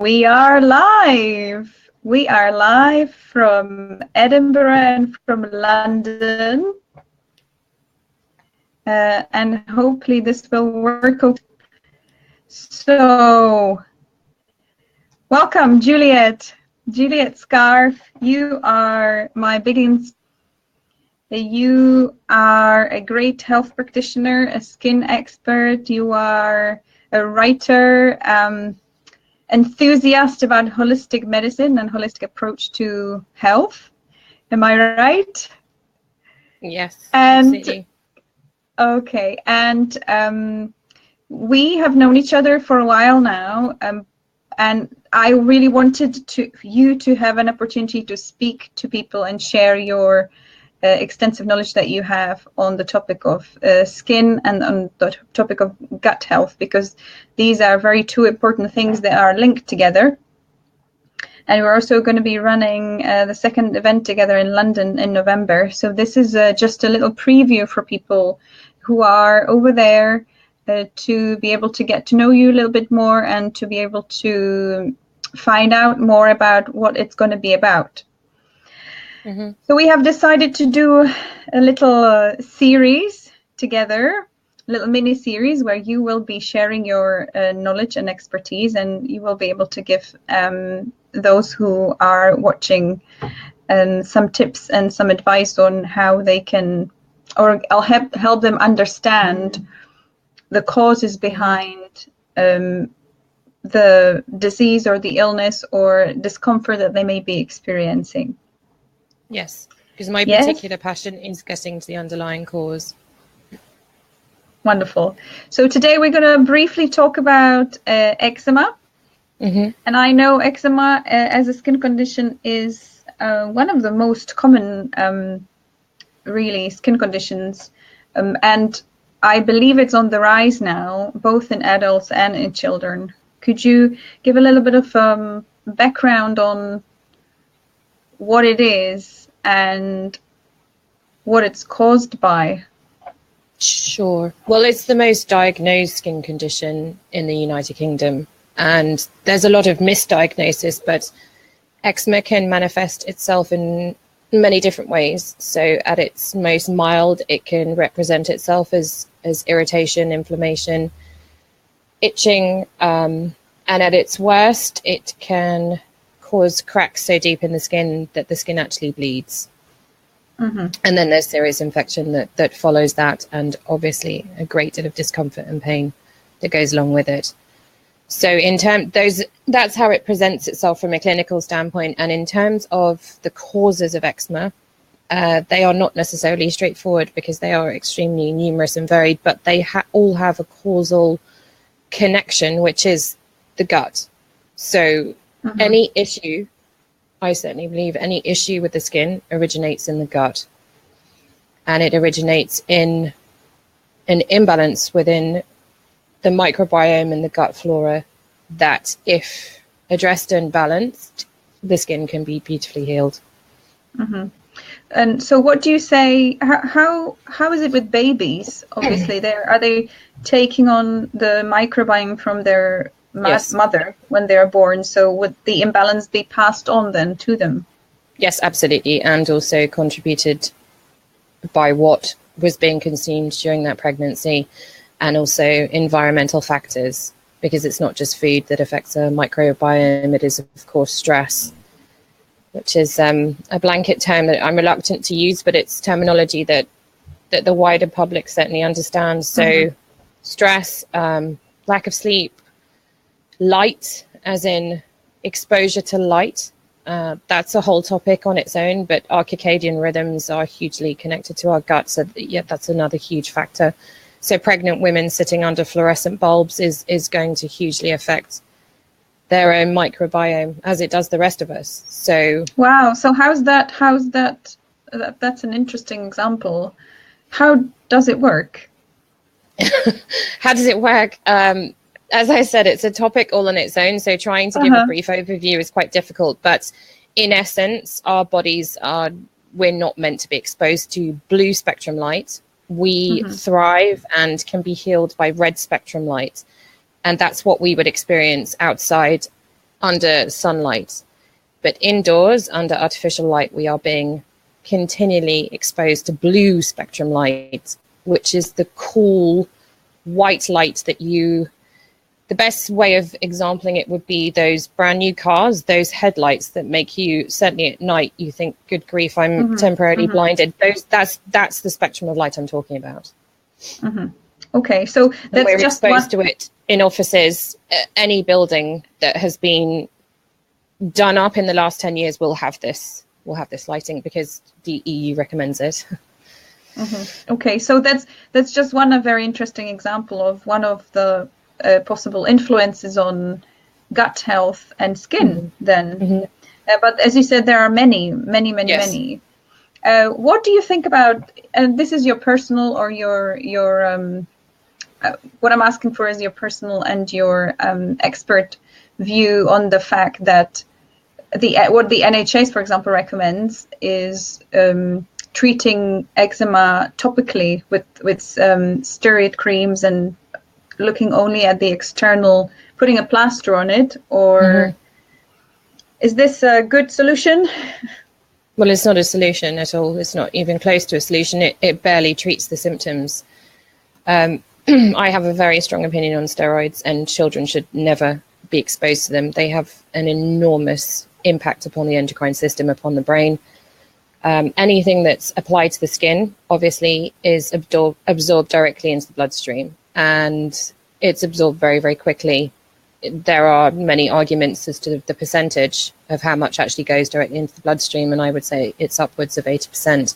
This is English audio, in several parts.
We are live. We are live from Edinburgh and from London. And hopefully this will work. So, welcome, Juliette. Juliette Scarfe. You are my big inspiration. You are a great health practitioner, a skin expert. You are a writer, enthusiast about holistic medicine and holistic approach to health. Am I right? Yes, and absolutely. Okay, and we have known each other for a while now, and I really wanted you to have an opportunity to speak to people and share your extensive knowledge that you have on the topic of skin and on the topic of gut health, because these are two important things that are linked together. And we're also going to be running the second event together in London in November. So this is just a little preview for people who are over there to be able to get to know you a little bit more and to be able to find out more about what it's going to be about. Mm-hmm. So we have decided to do a little series together, a little mini series where you will be sharing your knowledge and expertise, and you will be able to give those who are watching some tips and some advice on how they can, or I'll help them understand the causes behind the disease or the illness or discomfort that they may be experiencing. Yes, because my particular passion is getting to the underlying cause. Wonderful. So today we're going to briefly talk about eczema. Mm-hmm. And I know eczema as a skin condition is one of the most common, really, skin conditions. And I believe it's on the rise now, both in adults and in children. Could you give a little bit of background on what it is and what it's caused by? Sure. Well, it's the most diagnosed skin condition in the United Kingdom, and there's a lot of misdiagnosis, but eczema can manifest itself in many different ways. So at its most mild, it can represent itself as irritation, inflammation, itching, and at its worst, it can cause cracks so deep in the skin that the skin actually bleeds. Mm-hmm. And then there's serious infection that follows that, and obviously a great deal of discomfort and pain that goes along with it. So that's how it presents itself from a clinical standpoint. And in terms of the causes of eczema, they are not necessarily straightforward because they are extremely numerous and varied, but they all have a causal connection, which is the gut. So mm-hmm. Any issue, I certainly believe any issue with the skin originates in the gut, and it originates in an imbalance within the microbiome and the gut flora that, if addressed and balanced, the skin can be beautifully healed. Mm-hmm. And so what do you say, how is it with babies? Obviously, are they taking on the microbiome from their mother when they're born? So would the imbalance be passed on then to them? Yes, absolutely. And also contributed by what was being consumed during that pregnancy, and also environmental factors, because it's not just food that affects a microbiome. It is, of course, stress, which is a blanket term that I'm reluctant to use, but it's terminology that the wider public certainly understands. So mm-hmm. Stress, lack of sleep, light, as in exposure to light. That's a whole topic on its own, but our circadian rhythms are hugely connected to our gut. So that's another huge factor. So pregnant women sitting under fluorescent bulbs is going to hugely affect their own microbiome, as it does the rest of us. So wow. So how's that? That's an interesting example. How does it work? How does it work? As I said, it's a topic all on its own. So trying to give a brief overview is quite difficult. But in essence, our bodies we're not meant to be exposed to blue spectrum light. We mm-hmm. thrive and can be healed by red spectrum light. And that's what we would experience outside under sunlight. But indoors, under artificial light, we are being continually exposed to blue spectrum light, which is the cool white light that the best way of exempling it would be those brand new cars, those headlights that make you, certainly at night, you think, good grief, I'm temporarily blinded. That's the spectrum of light I'm talking about. Okay, so that's we're just exposed to it in offices. Any building that has been done up in the last 10 years will have this lighting because the EU recommends it. Okay, so that's just a very interesting example of one of the possible influences on gut health and skin then. But as you said, there are many. What do you think about, and this is your personal or your what I'm asking for is your personal and your expert view on the fact that what the NHS, for example, recommends is treating eczema topically with steroid creams and looking only at the external, putting a plaster on it, or is this a good solution? Well, it's not a solution at all. It's not even close to a solution. It barely treats the symptoms. I have a very strong opinion on steroids, and children should never be exposed to them. They have an enormous impact upon the endocrine system, upon the brain. Anything that's applied to the skin, obviously, is absorbed directly into the bloodstream, and it's absorbed very, very quickly. There are many arguments as to the percentage of how much actually goes directly into the bloodstream, and I would say it's upwards of 80%.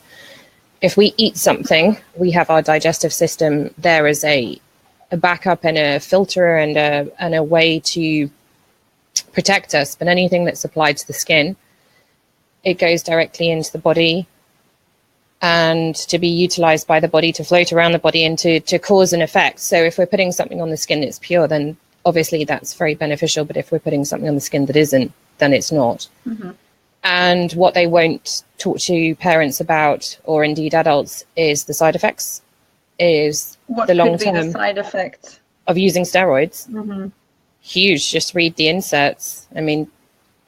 If we eat something, we have our digestive system there as a backup and a filter and a way to protect us. But anything that's applied to the skin, it goes directly into the body and to be utilized by the body to float around the body and to cause an effect. So if we're putting something on the skin that's pure, then obviously that's very beneficial. But if we're putting something on the skin that isn't, then it's not. And what they won't talk to parents about, or indeed adults, is the side effects, is what the long could be term the side effects of using steroids. Huge. Just read the inserts. I mean,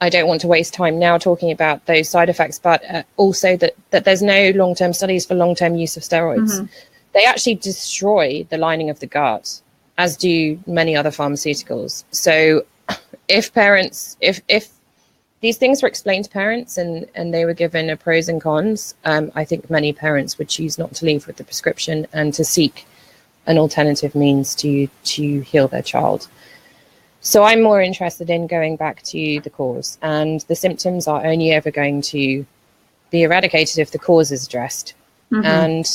I don't want to waste time now talking about those side effects, but also that there's no long-term studies for long-term use of steroids. They actually destroy the lining of the gut, as do many other pharmaceuticals. So if these things were explained to parents and they were given a pros and cons, I think many parents would choose not to leave with the prescription and to seek an alternative means to heal their child. So I'm more interested in going back to the cause, and the symptoms are only ever going to be eradicated if the cause is addressed. And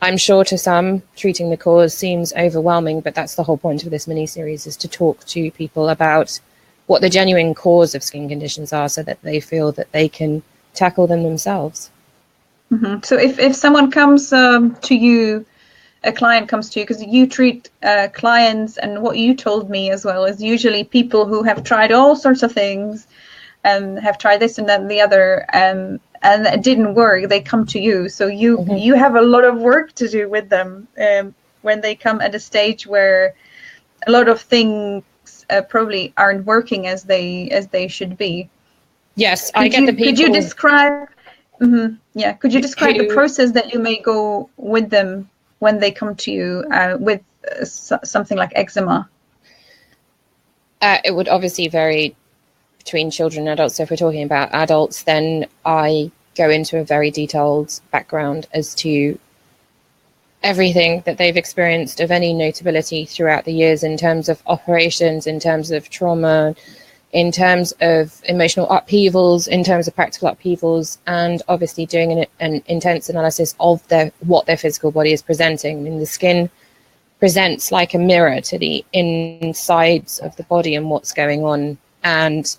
I'm sure to some, treating the cause seems overwhelming, but that's the whole point of this mini-series, is to talk to people about what the genuine cause of skin conditions are so that they feel that they can tackle them themselves. So if someone comes to you, a client comes to you, because you treat clients, and what you told me as well is usually people who have tried all sorts of things and have tried this and that and the other, and it didn't work, they come to you. So you have a lot of work to do with them when they come at a stage where a lot of things probably aren't working as they should be. Yes, I get the people. Could you describe? Could you describe the process that you may go with them when they come to you with something like eczema? It would obviously vary between children and adults. So if we're talking about adults, then I go into a very detailed background as to everything that they've experienced of any notability throughout the years, in terms of operations, in terms of trauma, in terms of emotional upheavals, in terms of practical upheavals, and obviously doing an intense analysis of what their physical body is presenting. I mean, the skin presents like a mirror to the insides of the body and what's going on. And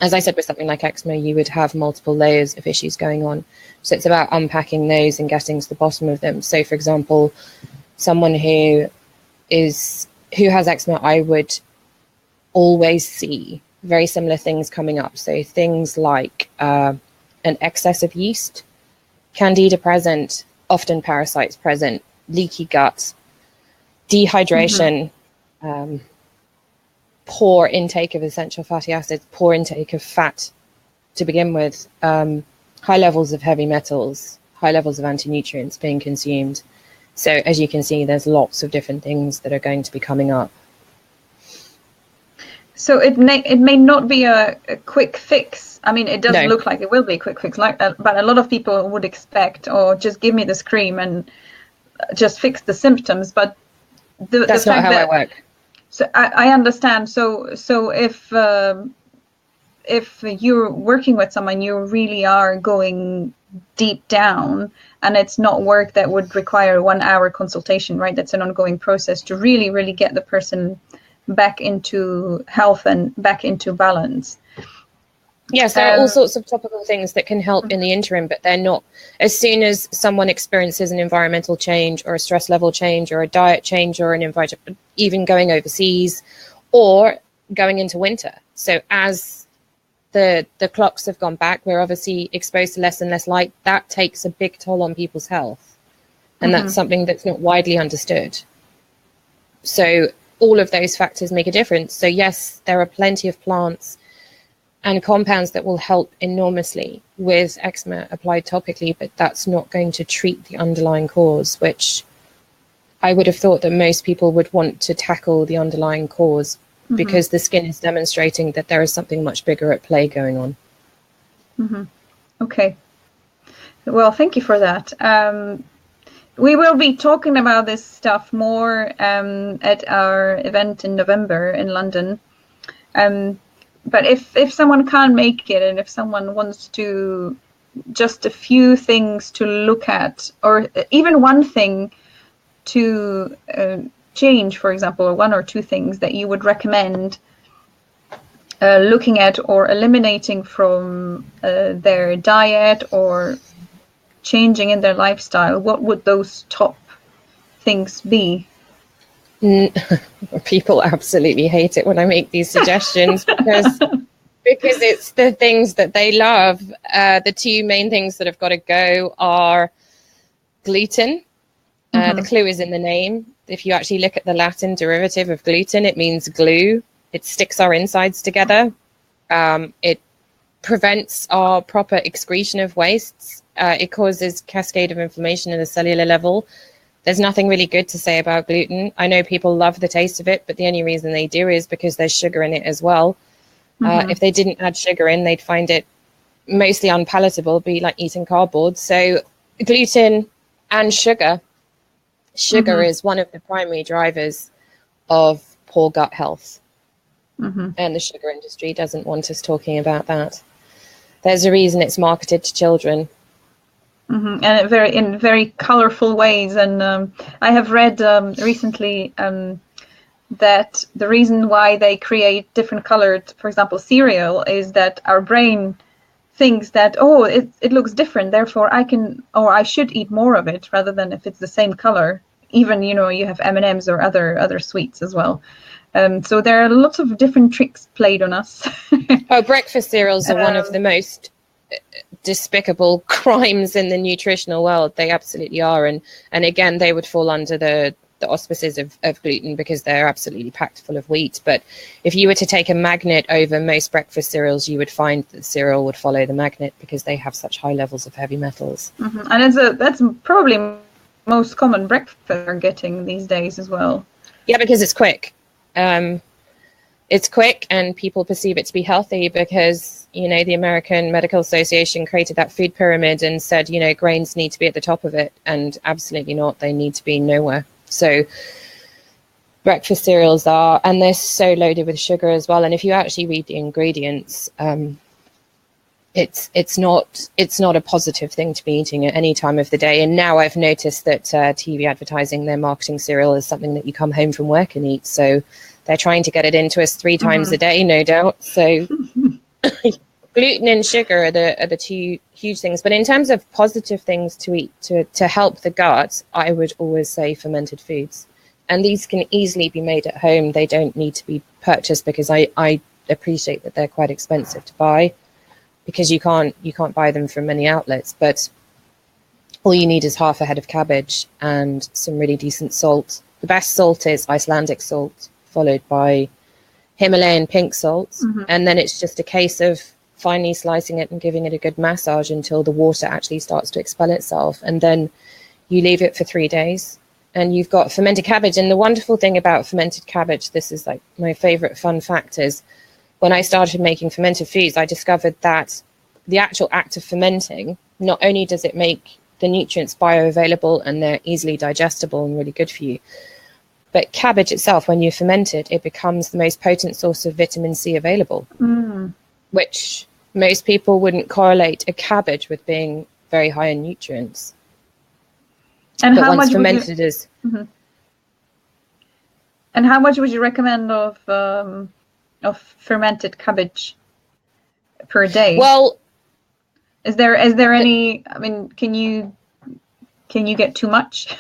as I said, with something like eczema, you would have multiple layers of issues going on. So it's about unpacking those and getting to the bottom of them. So, for example, someone who has eczema, I would always see very similar things coming up. So things like an excess of yeast, candida present, often parasites present, leaky gut, dehydration, poor intake of essential fatty acids, poor intake of fat to begin with, high levels of heavy metals, high levels of anti-nutrients being consumed. So as you can see, there's lots of different things that are going to be coming up. So it may not be a quick fix. I mean, it doesn't look like it will be a quick fix, but a lot of people would expect, or just give me this cream and just fix the symptoms. But that's not how I work. So I understand. So if you're working with someone, you really are going deep down, and it's not work that would require a 1 hour consultation, right? That's an ongoing process to really, really get the person back into health and back into balance. Yes, there are all sorts of topical things that can help in the interim, but they're not. As soon as someone experiences an environmental change or a stress level change or a diet change or even going overseas or going into winter. So as the clocks have gone back, we're obviously exposed to less and less light. That takes a big toll on people's health. And that's something that's not widely understood. So all of those factors make a difference. So yes, there are plenty of plants and compounds that will help enormously with eczema applied topically, but that's not going to treat the underlying cause, which I would have thought that most people would want to tackle the underlying cause because the skin is demonstrating that there is something much bigger at play going on. Okay. Well, thank you for that. We will be talking about this stuff more at our event in November in London. But if someone can't make it, and if someone wants to, just a few things to look at, or even one thing to change, for example, or one or two things that you would recommend looking at or eliminating from their diet or changing in their lifestyle, what would those top things be? People absolutely hate it when I make these suggestions because it's the things that they love. The two main things that have got to go are gluten. The clue is in the name. If you actually look at the Latin derivative of gluten, it means glue. It sticks our insides together. It prevents our proper excretion of wastes. It causes cascade of inflammation at a cellular level. There's nothing really good to say about gluten. I know people love the taste of it, but the only reason they do is because there's sugar in it as well. If they didn't add sugar in, they'd find it mostly unpalatable, be like eating cardboard. So gluten and sugar. Sugar is one of the primary drivers of poor gut health. And the sugar industry doesn't want us talking about that. There's a reason it's marketed to children. And in very colorful ways. And I have read recently that the reason why they create different colored, for example, cereal, is that our brain thinks that, it looks different, therefore I should eat more of it, rather than if it's the same color. Even, you have M&Ms or other sweets as well. So there are lots of different tricks played on us. Breakfast cereals are one of the most despicable crimes in the nutritional world. They absolutely are. And again, they would fall under the auspices of gluten because they're absolutely packed full of wheat. But if you were to take a magnet over most breakfast cereals, you would find that the cereal would follow the magnet because they have such high levels of heavy metals. And that's probably most common breakfast we're getting these days as well. Yeah, because it's quick. It's quick and people perceive it to be healthy because, the American Medical Association created that food pyramid and said, grains need to be at the top of it. And absolutely not. They need to be nowhere. So breakfast cereals are, and they're so loaded with sugar as well. And if you actually read the ingredients, it's not a positive thing to be eating at any time of the day. And now I've noticed that TV advertising, their marketing cereal is something that you come home from work and eat. So they're trying to get it into us 3 times a day, no doubt. So gluten and sugar are the two huge things. But in terms of positive things to eat to help the gut, I would always say fermented foods. And these can easily be made at home. They don't need to be purchased because I appreciate that they're quite expensive to buy because you can't buy them from many outlets. But all you need is half a head of cabbage and some really decent salt. The best salt is Icelandic salt, followed by Himalayan pink salts, and then it's just a case of finely slicing it and giving it a good massage until the water actually starts to expel itself, and then you leave it for 3 days and you've got fermented cabbage. And the wonderful thing about fermented cabbage, this is like my favorite fun fact, is when I started making fermented foods, I discovered that the actual act of fermenting, not only does it make the nutrients bioavailable and they're easily digestible and really good for you, but cabbage itself, when you ferment it, it becomes the most potent source of vitamin C available, which most people wouldn't correlate a cabbage with being very high in nutrients. And but how once much fermented is... And how much would you recommend of fermented cabbage per day? Well, is there any? I mean, can you get too much?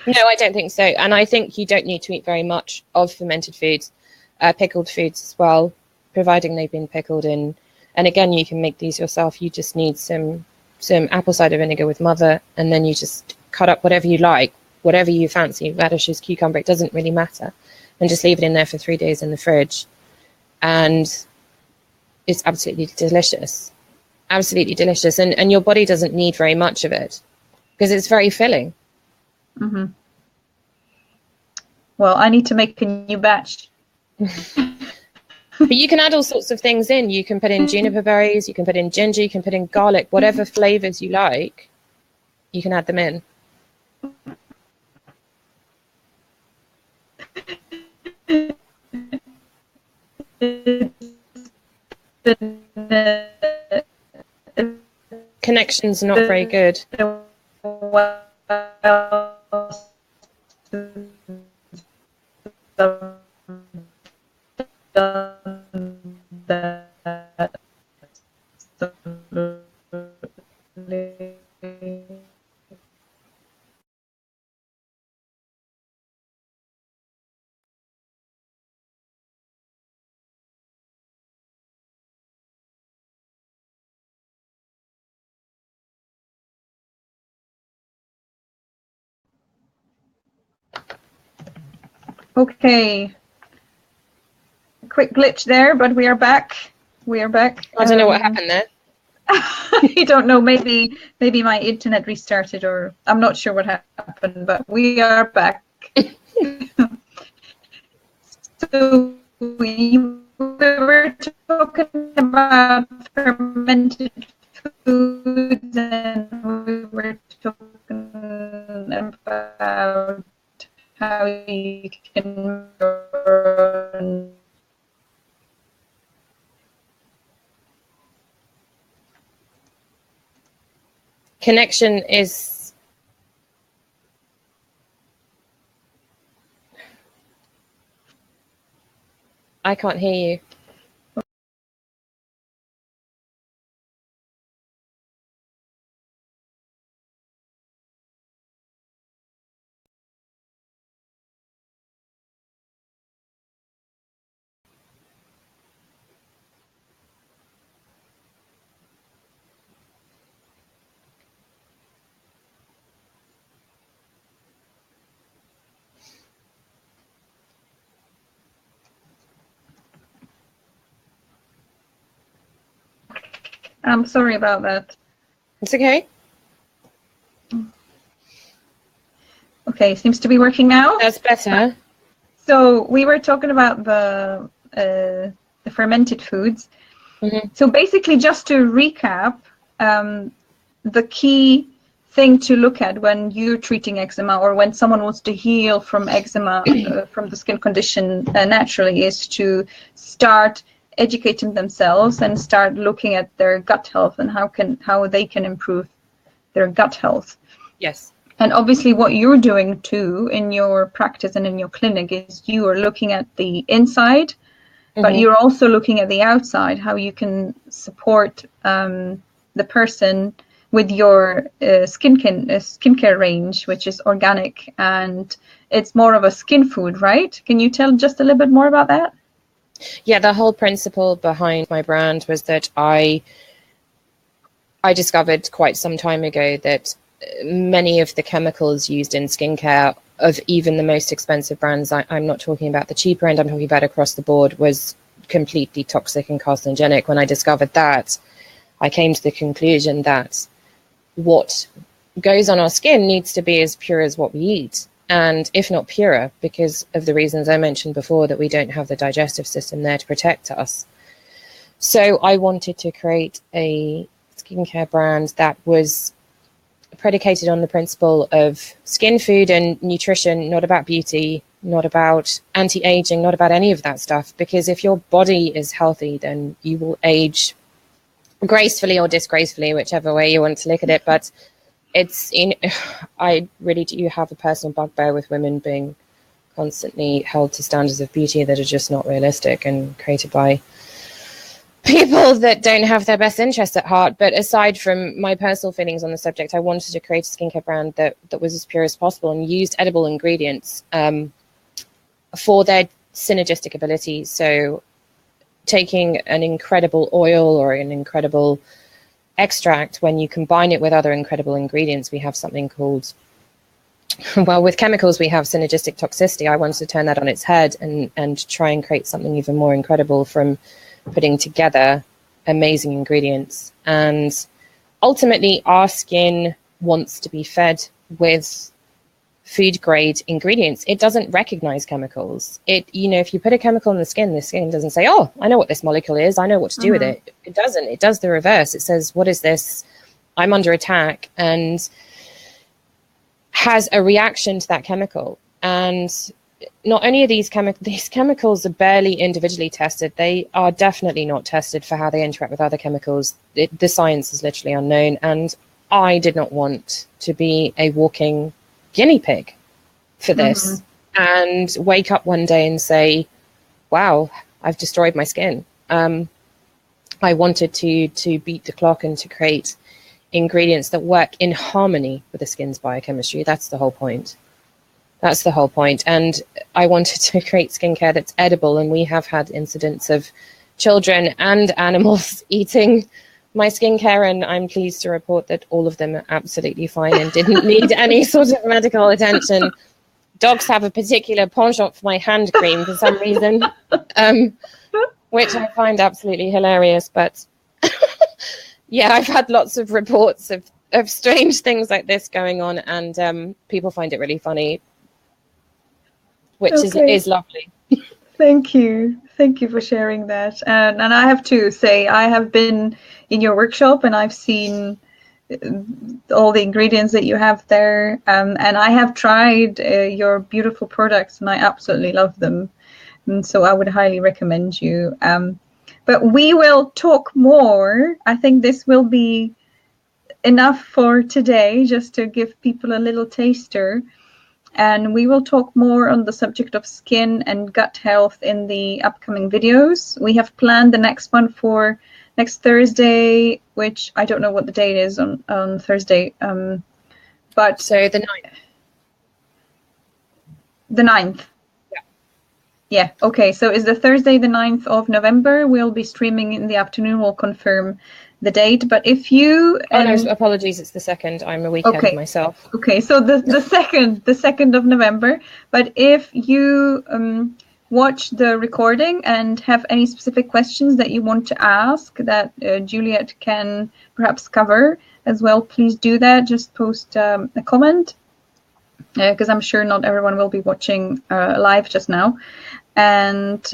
No, I don't think so. And I think you don't need to eat very much of fermented foods, pickled foods as well, providing they've been pickled in. And again, you can make these yourself. You just need some apple cider vinegar with mother, and then you just cut up whatever you like, whatever you fancy, radishes, cucumber, it doesn't really matter, and just leave it in there for 3 days in the fridge. And it's absolutely delicious. Absolutely delicious. And your body doesn't need very much of it because it's very filling. Well, I need to make a new batch. But you can add all sorts of things in. You can put in juniper berries, you can put in ginger, you can put in garlic, whatever flavors you like, you can add them in. Connection's not very good. Okay. A quick glitch there, but we are back. We are back. I don't know what happened there. I don't know. Maybe my internet restarted, or I'm not sure what happened, but we are back. So we were talking about fermented foods, and we were talking about how you can burn. Connection is... I can't hear you. I'm sorry about that. It's okay. Okay, seems to be working now. That's better. So we were talking about the fermented foods. So basically, just to recap, the key thing to look at when you're treating eczema, or when someone wants to heal from eczema, from the skin condition naturally, is to start educating themselves and start looking at their gut health and how they can improve their gut health. Yes. And obviously what you're doing too in your practice and in your clinic is you are looking at the inside, but you're also looking at the outside, how you can support the person with your skincare range, which is organic, and it's more of a skin food, right? Can you tell just a little bit more about that? Yeah, the whole principle behind my brand was that I discovered quite some time ago that many of the chemicals used in skincare of even the most expensive brands, I'm not talking about the cheaper end, I'm talking about across the board, was completely toxic and carcinogenic. When I discovered that, I came to the conclusion that what goes on our skin needs to be as pure as what we eat, and if not purer, because of the reasons I mentioned before, that we don't have the digestive system there to protect us. So I wanted to create a skincare brand that was predicated on the principle of skin food and nutrition, not about beauty, not about anti-aging, not about any of that stuff. Because if your body is healthy, then you will age gracefully or disgracefully, whichever way you want to look at it. But I really do have a personal bugbear with women being constantly held to standards of beauty that are just not realistic and created by people that don't have their best interests at heart. But aside from my personal feelings on the subject, I wanted to create a skincare brand that was as pure as possible and used edible ingredients for their synergistic abilities. So taking an incredible oil or an incredible extract, when you combine it with other incredible ingredients, we have something called, well, with chemicals, we have synergistic toxicity. I wanted to turn that on its head and try and create something even more incredible from putting together amazing ingredients. And ultimately, our skin wants to be fed with food grade ingredients. It doesn't recognize chemicals. If you put a chemical in the skin doesn't say, oh, I know what this molecule is, I know what to do with it. It doesn't. It does the reverse. It says, what is this? I'm under attack, and has a reaction to that chemical. And not only are these chemicals are barely individually tested, they are definitely not tested for how they interact with other chemicals. The science is literally unknown, and I did not want to be a walking guinea pig for this and wake up one day and say, wow, I've destroyed my skin. I wanted to beat the clock and to create ingredients that work in harmony with the skin's biochemistry. That's the whole point. And I wanted to create skincare that's edible, and we have had incidents of children and animals eating my skincare, and I'm pleased to report that all of them are absolutely fine and didn't need any sort of medical attention. Dogs have a particular penchant for my hand cream for some reason, which I find absolutely hilarious. But yeah, I've had lots of reports of strange things like this going on, and people find it really funny, which is lovely. Thank you for sharing that. And I have to say, I have been in your workshop and I've seen all the ingredients that you have there, and I have tried your beautiful products, and I absolutely love them, and so I would highly recommend you. But we will talk more. I think this will be enough for today, just to give people a little taster. And we will talk more on the subject of skin and gut health in the upcoming videos. We have planned the next one for next Thursday, which I don't know what the date is on Thursday. But so the 9th. The 9th. Yeah. Okay. So is the Thursday the 9th of November? We'll be streaming in the afternoon. We'll confirm the date. But if you no, apologies, it's the 2nd. I'm a week ahead of myself. Okay, so the 2nd of November. But if you watch the recording and have any specific questions that you want to ask that Juliette can perhaps cover as well, please do that. Just post a comment, because I'm sure not everyone will be watching live just now. And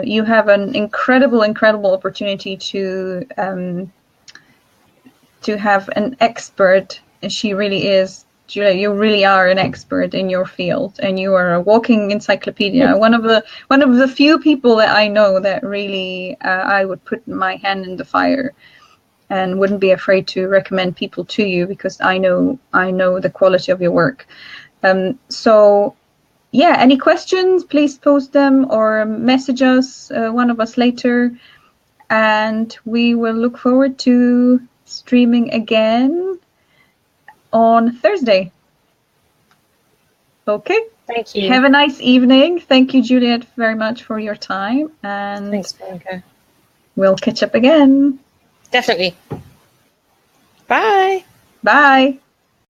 you have an incredible opportunity to have an expert. She really is. Julia, you really are an expert in your field, and you are a walking encyclopedia. One of the few people that I know that really I would put my hand in the fire and wouldn't be afraid to recommend people to you, because I know the quality of your work. So yeah, any questions, please post them or message us, one of us later, and we will look forward to streaming again on Thursday. Okay. Thank you. Have a nice evening. Thank you, Juliette, very much for your time. And thanks, Veronika. We'll catch up again. Definitely. Bye. Bye.